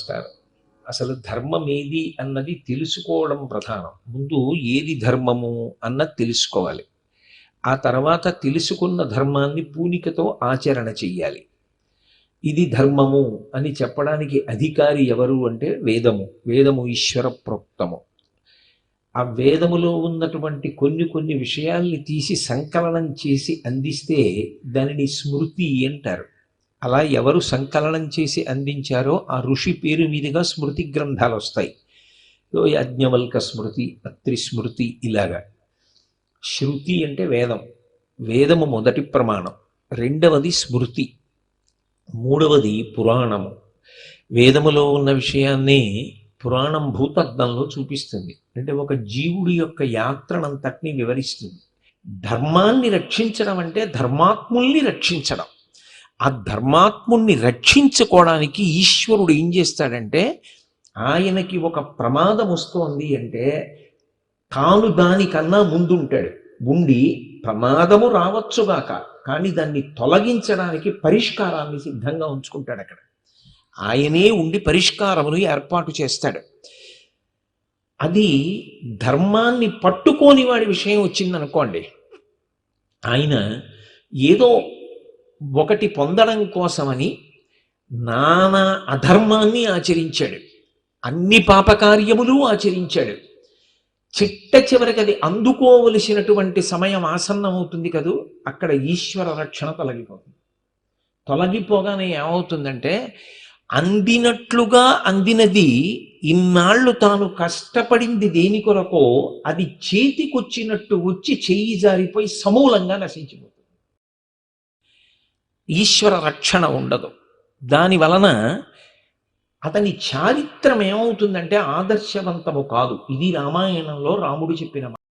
నమస్కారం. అసలు ధర్మం ఏది అన్నది తెలుసుకోవడం ప్రధానం. ముందు ఏది ధర్మము అన్నది తెలుసుకోవాలి. ఆ తర్వాత తెలుసుకున్న ధర్మాన్ని పూనికతో ఆచరణ చెయ్యాలి. ఇది ధర్మము అని చెప్పడానికి అధికారి ఎవరు అంటే వేదము. వేదము ఈశ్వర ప్రోక్తము. ఆ వేదములో ఉన్నటువంటి కొన్ని కొన్ని విషయాల్ని తీసి సంకలనం చేసి అందిస్తే దానిని స్మృతి అంటారు. అలా ఎవరు సంకలనం చేసి అందించారో ఆ ఋషి పేరు మీదుగా స్మృతి గ్రంథాలు వస్తాయి. యాజ్ఞవల్క స్మృతి, అత్రి స్మృతి, ఇలాగా. శృతి అంటే వేదం. వేదము మొదటి ప్రమాణం. రెండవది స్మృతి. మూడవది పురాణము. వేదములో ఉన్న విషయాన్ని పురాణం భూతద్దంలో చూపిస్తుంది. అంటే ఒక జీవుడి యొక్క యాత్రనంతటిని వివరిస్తుంది. ధర్మాన్ని రక్షించడం అంటే ధర్మాత్ముల్ని రక్షించడం. ఆ ధర్మాత్ముణ్ణి రక్షించుకోవడానికి ఈశ్వరుడు ఏం చేస్తాడంటే, ఆయనకి ఒక ప్రమాదం వస్తోంది అంటే తాను దానికన్నా ముందుంటాడు. ఉండి ప్రమాదము రావచ్చుగాక, కానీ దాన్ని తొలగించడానికి పరిష్కారాన్ని సిద్ధంగా ఉంచుకుంటాడు. అక్కడ ఆయనే ఉండి పరిష్కారమును ఏర్పాటు చేస్తాడు. అది ధర్మాన్ని పట్టుకోని వాడి విషయం వచ్చిందనుకోండి, ఆయన ఏదో ఒకటి పొందడం కోసమని నానా అధర్మాన్ని ఆచరించాడు. అన్ని పాపకార్యములు ఆచరించాడు. చిట్ట చివరికి అది అందుకోవలసినటువంటి సమయం ఆసన్నమవుతుంది కదూ, అక్కడ ఈశ్వర రక్షణ తొలగిపోతుంది. తొలగిపోగానే ఏమవుతుందంటే, అందినట్లుగా అందినది ఇన్నాళ్ళు తాను కష్టపడింది దేని కొరకో అది చేతికొచ్చినట్టు వచ్చి చెయ్యి జారిపోయి సమూలంగా నశించిపోతుంది. ఈశ్వర రక్షణ ఉండదు. దాని వలన అతని చారిత్రం ఏమవుతుందంటే ఆదర్శవంతము కాదు. ఇది రామాయణంలో రాముడు చెప్పిన